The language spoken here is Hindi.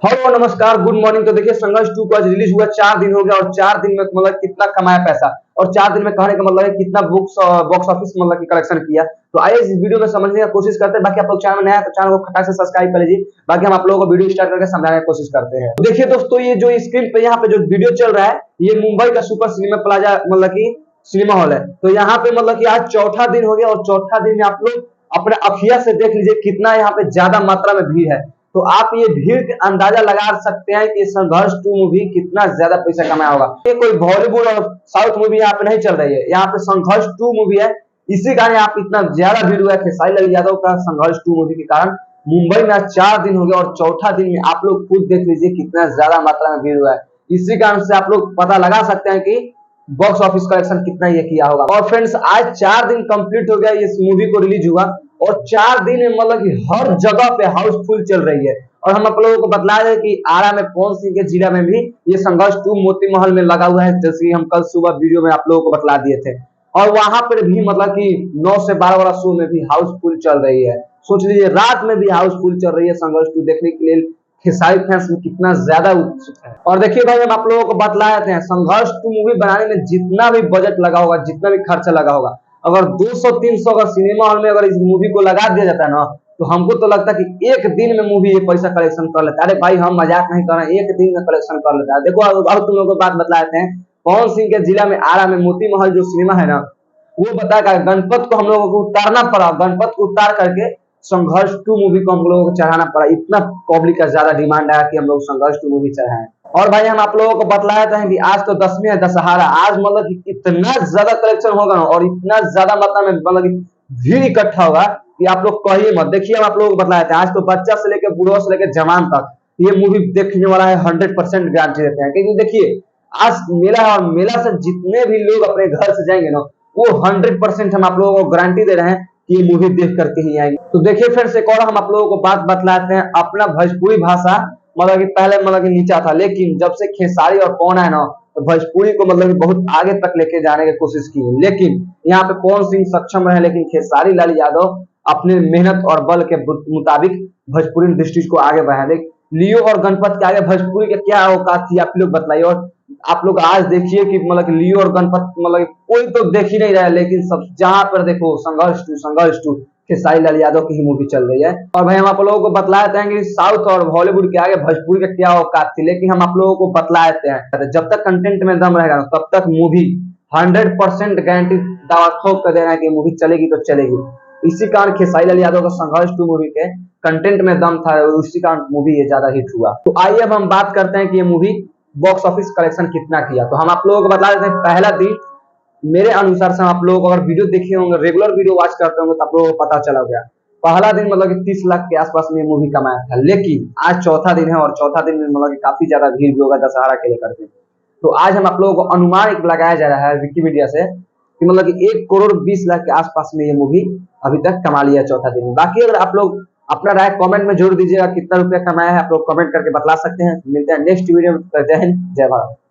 हेलो नमस्कार गुड मॉर्निंग। तो देखिए संघर्ष 2 को आज रिलीज हुआ, 4 दिन हो गया और 4 दिन में मतलब कितना कमाया पैसा और 4 दिन में कहने का मतलब है कितना बॉक्स ऑफिस मतलब की कलेक्शन किया। तो आइए इस वीडियो में समझने की कोशिश करते हैं। बाकी आप लोग चैनल में नया है तो चैनल को खटाक से सब्सक्राइब कर लीजिए। बाकी हम आप लोगों को वीडियो स्टार्ट करके समझाने की कोशिश करते हैं। तो देखिए दोस्तों, ये जो स्क्रीन पे यहाँ पे जो वीडियो चल रहा है, ये मुंबई का सुपर सिनेमा प्लाजा मतलब की सिनेमा हॉल है। तो यहाँ पे मतलब की आज चौथा दिन हो गया और चौथा दिन में आप लोग अपने अखिया से देख लीजिए कितना यहाँ पे ज्यादा मात्रा में भीड़ है। तो आप ये भीड़ का अंदाजा लगा सकते हैं कि संघर्ष 2 मूवी कितना ज्यादा पैसा कमाया होगा। ये कोई बॉलीवुड और साउथ मूवी यहाँ पे नहीं चल रही है, यहाँ पे संघर्ष 2 मूवी है। इसी कारण यहाँ पे इतना ज्यादा भीड़ हुआ है खेसारी लाल यादव का संघर्ष 2 मूवी के कारण। मुंबई में आज 4 दिन हो गया और चौथा दिन में आप लोग खुद देख लीजिए कितना ज्यादा मात्रा में भीड़ हुआ है। इसी कारण से आप लोग पता लगा सकते हैं कि बॉक्स ऑफिस कलेक्शन कितना ये किया होगा। और फ्रेंड्स आज 4 दिन कंप्लीट हो गया इस मूवी को रिलीज हुआ और 4 दिन में मतलब कि हर जगह पे हाउसफुल चल रही है। और हम आप लोगों को बतला दें कि आरा में पवन सिंह के जिला में भी ये संघर्ष 2 मोती महल में लगा हुआ है, जैसे हम कल सुबह वीडियो में आप लोगों को बतला दिए थे। और वहां पर भी मतलब कि 9 से 12 वाला शो में भी हाउसफुल चल रही है। सोच लीजिए रात में भी हाउसफुल चल रही है संघर्ष 2 देखने के लिए। खेसारी फैंस में कितना ज्यादा उत्सुक है। और देखिए भाई हम आप लोगों को बतलाए थे संघर्ष 2 मूवी बनाने में जितना भी बजट लगा होगा, जितना भी खर्चा लगा होगा, अगर 200-300 अगर सिनेमा हॉल में अगर इस मूवी को लगा दिया जाता है ना, तो हमको तो लगता है कि एक दिन में मूवी ये पैसा कलेक्शन कर लेता है। अरे भाई हम मजाक नहीं कर रहे हैं, एक दिन में कलेक्शन कर लेता है। देखो अब तुम लोगों को बात बतलाते हैं, पवन सिंह के जिला में आरा में मोती महल जो सिनेमा है ना, वो बताया गणपत को हम लोगों को उतारना पड़ा, गणपत को उतार करके संघर्ष 2 मूवी को हम लोगों को चढ़ाना पड़ा। इतना पब्लिक का ज्यादा डिमांड आया कि हम लोग संघर्ष 2 मूवी चढ़ाएं। और भाई हम आप लोगों को बतलाया था कि आज तो 10वीं है दशहरा, आज मतलब कि इतना ज्यादा कलेक्शन होगा ना और इतना ज्यादा मात्रा में मतलब कि भीड़ इकट्ठा होगा कि आप लोग कहिए मत। देखिए हम आप लोगों को बतलाया था आज तो बच्चा से लेकर बूढ़ों से लेकर जवान तक ये मूवी देखने वाला है, 100% गारंटी देते हैं। क्योंकि देखिए आज मेला है और मेला से जितने भी लोग अपने घर से जाएंगे ना, वो 100% हम आप लोगों को गारंटी दे रहे हैं कि मूवी देख करके ही आएंगे। तो देखिए फिर से एक और हम आप लोगों को बात बतलाते हैं, अपना भोजपुरी भाषा मतलब कि पहले मतलब कि नीचा था, लेकिन जब से खेसारी और पवन है ना, तो भोजपुरी को मतलब कि बहुत आगे तक लेके जाने की कोशिश की है। लेकिन यहाँ पे पवन सिंह सक्षम रहे, लेकिन खेसारी लाल यादव अपने मेहनत और बल के मुताबिक भोजपुरी इंडस्ट्रीज को आगे बढ़ाए। लियो और गणपत के आगे भोजपुरी के क्या औकात थी आप लोग बताइए। और आप लोग आज देखिए कि मतलब लियो और गणपत मतलब कोई तो देख ही नहीं रहा है, लेकिन सब जहां पर देखो संघर्ष टू खेसारी लाल यादव की ही मूवी चल रही है। और भाई हम आप लोगों को बतलाए थे कि साउथ और हॉलीवुड के आगे भोजपुरी का क्या औकात थी, लेकिन हम आप लोगों को बतलाए थे जब तक कंटेंट में दम रहेगा तब तक मूवी 100% गारंटी दावा ठोक कर देना है कि मूवी चलेगी तो चलेगी। इसी कारण खेसारी लाल यादव का संघर्ष 2 मूवी के कंटेंट में दम था, उसी कारण मूवी ये ज्यादा हिट हुआ। तो आइए अब हम बात करते हैं कि ये मूवी बॉक्स ऑफिस कलेक्शन कितना किया। तो हम आप लोगों को बता देते हैं पहला दिन मेरे अनुसार से आप लोगों को अगर वीडियो देखे होंगे, रेगुलर वीडियो वॉच करते होंगे, तो आप लोगों को पता चला गया पहला दिन मतलब कि 30 लाख के आसपास में मूवी कमाया था। लेकिन आज चौथा दिन है और चौथा दिन में मतलब कि काफी ज्यादा भीड़ भी होगा दशहरा के लेकर के। तो आज हम आप लोगों को अनुमान एक लगाया जा रहा है विकिमीडिया से कि मतलब कि 1,20,00,000 के आसपास में ये मूवी अभी तक कमा लिया चौथा दिन में। बाकी अगर आप लोग अपना राय कमेंट में जरूर दीजिएगा कितना रुपया कमाया है, आप लोग कमेंट करके बतला सकते हैं। मिलते हैं नेक्स्ट वीडियो में। जय हिंद जय भारत।